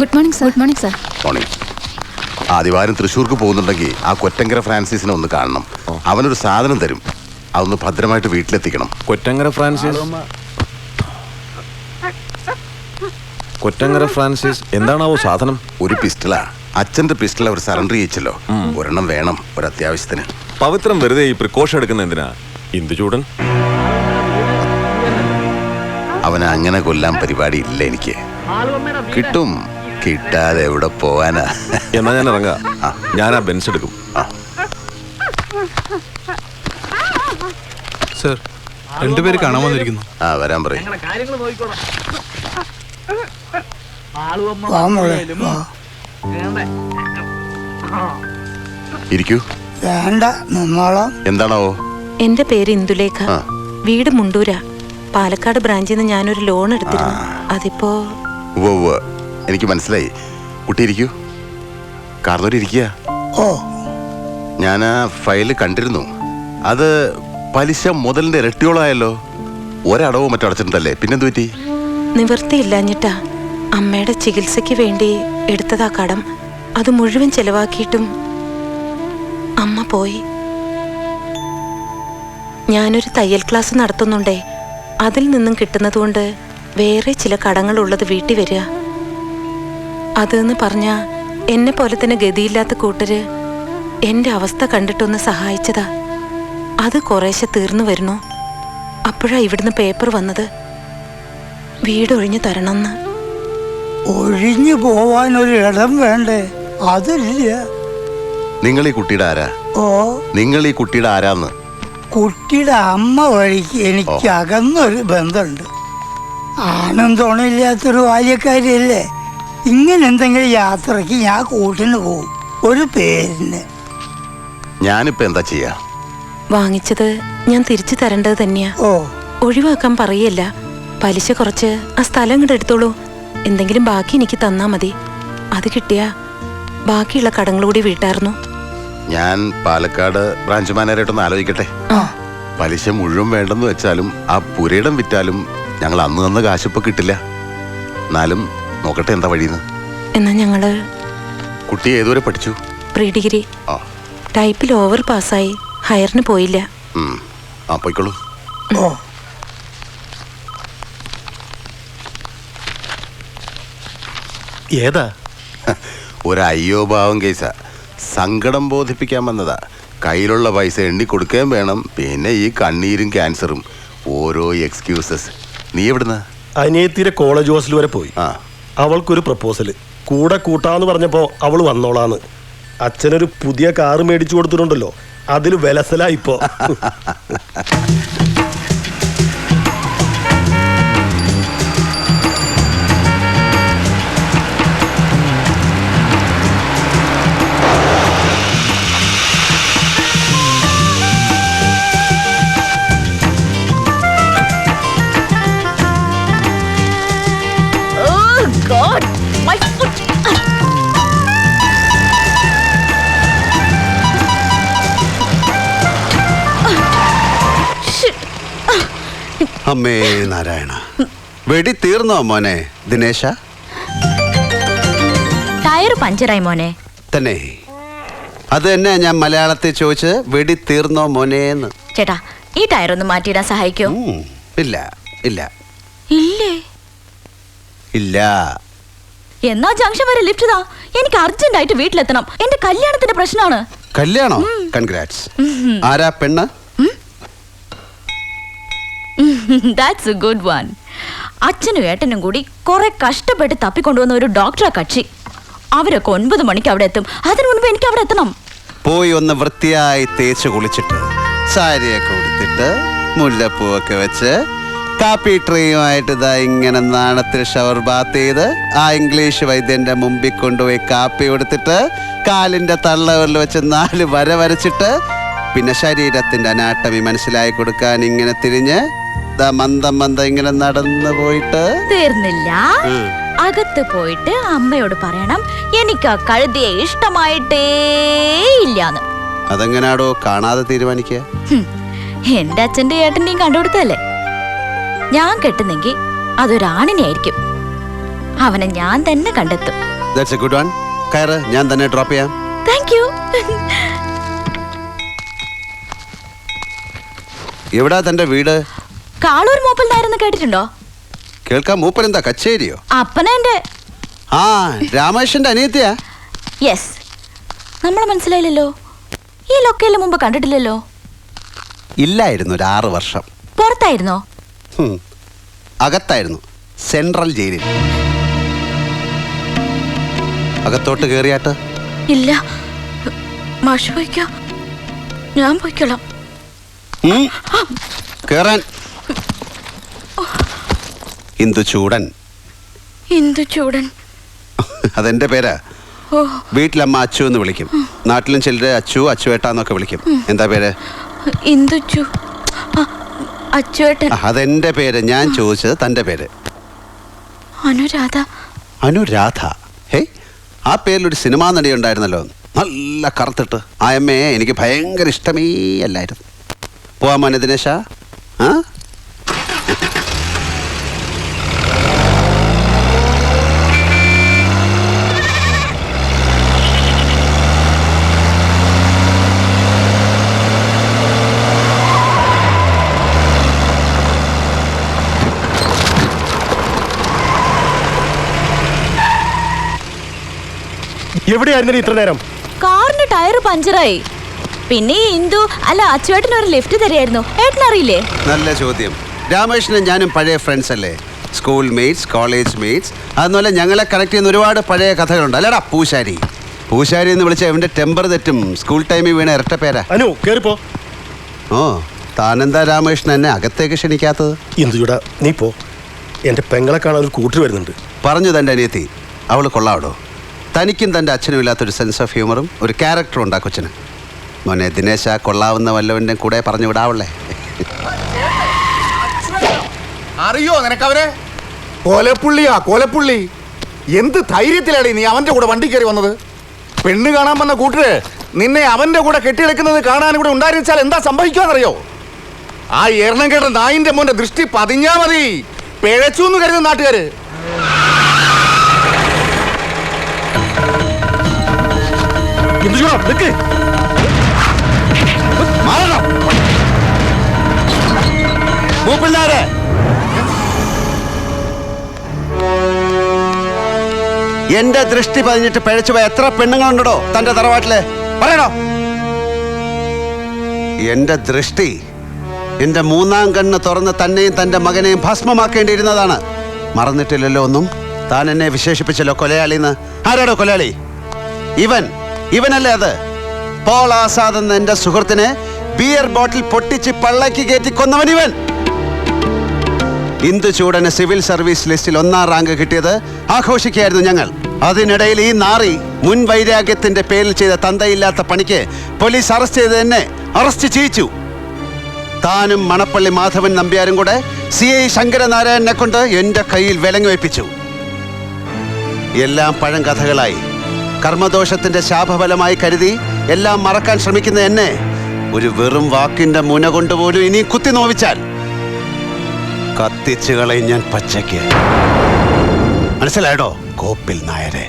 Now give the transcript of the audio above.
Good morning sir. Good morning sir. Morning. ആദിവാരം തൃശ്ശൂർക്ക് പോകുന്നുണ്ടെങ്കിൽ ആ കൊറ്റങ്കര ഫ്രാൻസിസിനെ ഒന്ന് കാണണം. അവനൊരു സാധനം തരും, അതൊന്ന് ഭദ്രമായിട്ട് വീട്ടിലെത്തിക്കണം. കൊറ്റങ്കര ഫ്രാൻസിസ് എന്താണാവോ സാധനം? ഒരു പിസ്റ്റളാ. അച്ഛന്റെ പിസ്റ്റൾ അവർ സറണ്ടർ ചെയ്യിച്ചല്ലോ. ഒരെണ്ണം വേണം ഒരു അത്യാവശ്യത്തിന്. പവിത്രം വെറുതെ ഈ പ്രിക്കോഷൻ എടുക്കുന്ന എന്തിനാ? ഇന്ദുചൂടൻ അവനെ അങ്ങനെ കൊല്ലാൻ പരിപാടി ഇല്ല എനിക്ക്. കിട്ടും, കിട്ടാതെ എവിടെ പോവാനാ? എന്നാ ഞാൻ ഇറങ്ങാം. ഞാൻ ആ ബെൻസ് എടുക്കും. സർ, രണ്ടുപേര് കാണാൻ വന്നിരിക്കുന്നു. വരാൻ പറയും. ഇരിക്കൂ. വേണ്ട, നിന്നോളാം. എന്താണോ? എന്റെ പേര് ഇന്ദുലേഖ. വീട് മുണ്ടൂര. പാലക്കാട് ബ്രാഞ്ചിൽ നിന്ന് ഞാനൊരു ലോൺ എടുത്തിരുന്നു. അതിപ്പോ എനിക്ക് മനസ്സിലായി. കുട്ടി ഇരിക്കൂ. കാർന്നോരിക്കുക. ഓ, ഞാൻ ആ ഫയല് കണ്ടിരുന്നു. അത് പലിശ മുതലിന്റെ ഇരട്ടിയോളായല്ലോ. ഒരടവോ മറ്റോ അടച്ചിട്ടുണ്ടല്ലേ? പിന്നെന്തു പറ്റി? നിവൃത്തിയില്ലാഞ്ഞിട്ടാ. അമ്മയുടെ ചികിത്സയ്ക്ക് വേണ്ടി എടുത്തതാ കടം. അത് മുഴുവൻ ചെലവാക്കിയിട്ടും അമ്മ പോയി. ഞാനൊരു തയ്യൽ ക്ലാസ് നടത്തുന്നുണ്ടേ. അതിൽ നിന്നും കിട്ടുന്നതുകൊണ്ട് വേറെ ചില കടങ്ങളുള്ളത് വീട്ടിൽ വരിക. അതെന്ന് പറഞ്ഞാ എന്നെ പോലെ തന്നെ ഗതിയില്ലാത്ത കൂട്ടര് എൻ്റെ അവസ്ഥ കണ്ടിട്ടൊന്ന് സഹായിച്ചതാ. അത് കുറേശ്ശെ തീർന്നു വരുന്നു. അപ്പോഴാ ഇവിടുന്ന് പേപ്പർ വന്നത്, വീടൊഴിഞ്ഞു തരണമെന്ന്. ഒഴിഞ്ഞു പോവാൻ ഒരു ഇടം വേണ്ടേ? അതില്ല. നിങ്ങൾ ഈ കുട്ടിയുടെ ആരാ? ഓ, നിങ്ങൾ ഈ കുട്ടിയുടെ ആരാന്ന്? കുട്ടിയുടെ അമ്മ വഴിക്ക് എനിക്ക് അകന്നൊരു ബന്ധമുണ്ട്. ആണും തുണയില്ലാത്തൊരു ബാല്യക്കാരിയല്ലേ. ഇങ്ങനെ എന്തെങ്കിലും യാത്രക്ക് ഞാൻ കൂട്ടിന് പോവും, ഒരു പേരിന്. ഞാനിപ്പോ എന്താ ചെയ്യാ? വാങ്ങിച്ചത് ഞാൻ തിരിച്ചു തരേണ്ടത് തന്നെയാ. ഓ, ഒഴിവാക്കാൻ പറയല്ല. പലിശ കുറച്ച് ആ സ്ഥലം ഇങ്ങോട്ട് എടുത്തോളൂ. എന്തെങ്കിലും ബാക്കി എനിക്ക് തന്നാ മതി. അത് കിട്ടിയാ ബാക്കിയുള്ള കടങ്ങൾ കൂടി വീട്ടായിരുന്നു. ഞാൻ പാലക്കാട് ബ്രാഞ്ച് മാനേജറായിട്ടൊന്ന് ആലോചിക്കട്ടെ. പലിശ മുഴുവൻ വേണ്ടെന്ന് വെച്ചാലും ആ പുരയിടം വിറ്റാലും ഞങ്ങൾ അന്ന് തന്ന കാശിപ്പോ കിട്ടില്ല. എന്നാലും നോക്കട്ടെ എന്താ വഴിന്ന്. എന്നാ ഞങ്ങള്. കുട്ടി ഏതുവരെ പഠിച്ചു? Pre degree. ടൈപ്പിൽ ഓവർ പാസ്സായി. ഹയറിന് പോയില്ല. പോയിക്കോളൂ. ഓ, ഏതാ? ഒരു അയ്യോ ഭാവം കേസാ. സങ്കടം ബോധിപ്പിക്കാൻ വന്നതാ. കയ്യിലുള്ള പൈസ എണ്ണി കൊടുക്കുകയും വേണം. പിന്നെ ഈ കണ്ണീരും ക്യാൻസറും ഓരോ എക്സ്ക്യൂസസ്. നീ എവിടുന്ന? അനിയത്തിരെ കോളേജ് ഹോസ്റ്റൽ വരെ പോയി. അവൾക്കൊരു പ്രപ്പോസല് കൂടെ കൂട്ടാന്ന് പറഞ്ഞപ്പോ അവള് വന്നോളാന്ന്. അച്ഛനൊരു പുതിയ കാറ് മേടിച്ചു കൊടുത്തിട്ടുണ്ടല്ലോ, അതിൽ വിലസല ഇപ്പോ. God, my foot. അമ്മേ നാരായണ, വെടി തീർന്നോ മോനെ ദിനേശ? ടയർ പഞ്ചറായി മോനെ. തന്നെ? അത് തന്നെ ഞാൻ മലയാളത്തിൽ ചോദിച്ചത്, വെടി തീർന്നോ മോനേന്ന്. ചേട്ടാ, ഈ ടയർ ഒന്ന് മാറ്റിയിടാൻ സഹായിക്കോ? ഇല്ല ഇല്ല ഇല്ലേ? ഇല്ല. എന്നാ ജംഗ്ഷൻ വരെ ലിഫ്റ്റ് താ. എനിക്ക് അർജന്റ് ആയിട്ട് വീട്ടിലെത്തണം. എന്റെ കല്യാണത്തിന്റെ പ്രശ്നമാണ്. കല്യാണോ? കൺഗ്രാറ്റ്സ്. ആരാ പെണ്ണ്? That's a good one. അച്ഛനും ഏട്ടനും കൂടി കുറെ കഷ്ടപ്പെട്ട് തപ്പിക്കൊണ്ടുവന്ന ഒരു ഡോക്ടറാ കക്ഷി. അവരൊക്കെ 9 മണിക്ക് അവിടെ എത്തും. അതിനു മുൻപ് എനിക്ക് അവിടെ എത്തണം. പോയി ഒന്ന് വൃത്തിയായി തേച്ച് കുളിച്ചിട്ട് സാരിയൊക്കെ ഉടുത്തിട്ട് മുല്ലപ്പൂവൊക്കെ വെച്ച് കാപ്പി ട്രേയുമായിട്ട് ഇതാ ഇങ്ങനെ നാണത്തിൽ ഷവർ ബാത്ത് ചെയ്ത് ആ ഇംഗ്ലീഷ് വൈദ്യന്റെ മുമ്പിൽ കൊണ്ടുപോയി കാപ്പി കൊടുത്തിട്ട് കാലിന്റെ തള്ളവരിൽ വെച്ച് 4 വര വരച്ചിട്ട് പിന്നെ ശരീരത്തിന്റെ അനാട്ടമി മനസ്സിലായി കൊടുക്കാൻ ഇങ്ങനെ തിരിഞ്ഞ് മന്ദം മന്ദം ഇങ്ങനെ നടന്നു പോയിട്ട് തീർന്നില്ല. അകത്ത് പോയിട്ട് അമ്മയോട് പറയണം എനിക്ക് ആ കഴുതിയെ ഇഷ്ടമായിട്ടേ ഇല്ലാന്ന്. അതെങ്ങനാടോ കാണാതെ തീരുമാനിക്കുക? എന്റെ അച്ഛന്റെ ഏട്ടന്റെയും കണ്ടുപിടുത്തല്ലേ. ഞാൻ കെട്ടുന്നെങ്കിൽ അതൊരാണിനെ ആയിരിക്കും. അവനെ ഞാൻ തന്നെ കണ്ടെത്തും. That's A good one. കയറ്, ഞാൻ തന്നെ ഡ്രോപ്പ് ചെയ്യാം. Thank you. എവിടാ തന്റെ വീട്? കാളൂർ മൂപ്പൽ നായരെന്ന് കേട്ടിട്ടുണ്ടോ? കേൾക്കാൻ മൂപ്പരെന്താ കച്ചേരിയോ? അപ്പനെന്റെ. ആ, രാമേഷന്റെ അനിയത്തിയാ? യെസ്. നമ്മളെ മനസ്സിലായില്ലല്ലോ. ഈ ലൊക്കേലിന് മുമ്പ് കണ്ടിട്ടില്ലല്ലോ. ഇല്ലായിരുന്നു, ഒരു 6 വർഷം. പുറത്തായിരുന്നോ? അകത്തായിരുന്നു, സെൻട്രൽ ജയിലിൽ. അകത്തോട്ട് കേറിയാട്ട്? ഇല്ല, മാഷ് പോയിക്കോ, ഞാൻ പോയിക്കോളാം. കേറാൻ. ഇന്ദു ചൂടൻ. ഇന്ദു ചൂടൻ അതെന്റെ പേരാ. ഓ, വീട്ടിലമ്മ അച്ചു എന്ന് വിളിക്കും, നാട്ടിലും ചിലര് അച്ചു, അച്ചുവേട്ടാന്നൊക്കെ വിളിക്കും. എന്താ പേര്? ഇന്ദുച്ചു. അച്ചുവേട്ടൻ. അതെന്റെ പേര്. ഞാൻ ചോദിച്ചത് തന്റെ പേര്. അനുരാധ. അനുരാധ? ഹേ, ആ പേരിലൊരു സിനിമാ നടി ഉണ്ടായിരുന്നല്ലോ, നല്ല കറുത്തിട്ട്. ആ അമ്മയെ എനിക്ക് ഭയങ്കര ഇഷ്ടമേ അല്ലായിരുന്നു. പോവാൻ മോനെ ദിനേശ. ആ, എവിടെയായിരുന്നു ഇത്ര നേരം? കാറിന്റെ ടയർ പഞ്ചറായി. പിന്നെ ഈ ഇന്ദു അല്ല അച്ചുവേട്ടന് ഒരു ലിഫ്റ്റ് തരായിരുന്നു. ഏട്ടനറിയില്ലേ? നല്ല ചോദ്യം. രാമേഷിനും ഞാനും പഴയ ഫ്രണ്ട്സ് അല്ലേ? School mates, college mates. അതുപോലെ ഞങ്ങളെ കണക്ട് ചെയ്യുന്ന ഒരുപാട് പഴയ കഥകളുണ്ട്. അല്ലടാ പൂശാരി. പൂശാരി എന്ന് വിളിച്ച അവന്റെ ടെമ്പർ തെറ്റും. സ്കൂൾ ടൈമിൽ വീണ ഇരട്ട പേരാ. അനു കേറിപ്പോ. ഓ, താനെന്താ രാമേഷിന് എന്നെ അകത്തേക്ക് ക്ഷണിക്കാത്തത്? ഇന്ദുചൂടാ, നീ പോ. എന്റെ പെങ്ങളെ കാണാൻ ഒരു കൂട്ടർ വരുന്നുണ്ട്. പറഞ്ഞു തൻ്റെ അനിയത്തി. അവള് കൊള്ളാവടോ. തനിക്കും തൻ്റെ അച്ഛനും ഇല്ലാത്തൊരു സെൻസ് ഓഫ് ഹ്യൂമറും ഒരു ക്യാരക്ടറും ഉണ്ടാ കൊച്ചിന്. മോനെ ദിനേശ, കൊള്ളാവുന്ന വല്ലവൻ്റെ കൂടെ പറഞ്ഞു വിടാവള്ളേ. അറിയോ നിനക്കവരെ? കോലപ്പുള്ളിയാ, കോലപ്പുള്ളി. എന്ത് ധൈര്യത്തിലാണ് നീ അവന്റെ കൂടെ വണ്ടി കയറി വന്നത്? പെണ്ണ് കാണാൻ വന്ന കൂട്ടര് നിന്നെ അവന്റെ കൂടെ കെട്ടിയെടുക്കുന്നത് കാണാൻ ഇവിടെ ഉണ്ടായിരുന്നാൽ എന്താ സംഭവിക്കാന്നറിയോ? ആ എണ്ണം കേട്ട നായിന്റെ മോന്റെ ദൃഷ്ടി പതിഞ്ഞാ മതി, പിഴച്ചു എന്ന് കരുതുന്ന നാട്ടുകാര്. മൂപ്പില്ലാരെ എന്റെ ദൃഷ്ടി പതിഞ്ഞിട്ട് പിഴച്ചുപോയ എത്ര പെണ്ണുങ്ങളുണ്ടോ തന്റെ തറവാട്ടില്? പറയണോ? എന്റെ ദൃഷ്ടി, എന്റെ 3-ാം കണ്ണ് തുറന്ന് തന്നെയും തന്റെ മകനെയും ഭസ്മമാക്കേണ്ടിയിരുന്നതാണ്. മറന്നിട്ടില്ലല്ലോ ഒന്നും. താൻ എന്നെ വിശേഷിപ്പിച്ചല്ലോ കൊലയാളിന്ന്. ആരാടോ കൊലയാളി? ഇവനല്ലേ അത്? പോൾ ആസാദ് എന്ന എന്റെ സുഹൃത്തിനെ ബിയർ ബോട്ടിൽ പൊട്ടിച്ച് പള്ളക്ക് കയറ്റി കൊന്നവൻ ഇവൻ. ഇന്ദു ചൂടന് സിവിൽ സർവീസ് ലിസ്റ്റിൽ 1-ാം റാങ്ക് കിട്ടിയത് ആഘോഷിക്കുകയായിരുന്നു ഞങ്ങൾ. അതിനിടയിൽ ഈ നാറി മുൻ വൈരാഗ്യത്തിന്റെ പേരിൽ ചെയ്ത തന്തയില്ലാത്ത പണിക്ക് പോലീസ് അറസ്റ്റ് ചെയ്ത് എന്നെ അറസ്റ്റ് ചെയ്യിച്ചു. താനും മണപ്പള്ളി മാധവൻ നമ്പ്യാരും കൂടെ CI ശങ്കരനാരായണനെ കൊണ്ട് എന്റെ കയ്യിൽ വിലങ്ങ് വെപ്പിച്ചു. എല്ലാം പഴങ്കഥകളായി, കർമ്മദോഷത്തിന്റെ ശാപഫലമായി കരുതി എല്ലാം മറക്കാൻ ശ്രമിക്കുന്ന എന്നെ ഒരു വെറും വാക്കിന്റെ മുന കൊണ്ടുപോലും ഇനി കുത്തി നോവിച്ചാൽ കത്തിച്ചു കളയും ഞാൻ പച്ചയ്ക്ക്. മനസ്സിലായടോ കോപ്പിൽ നായരെ?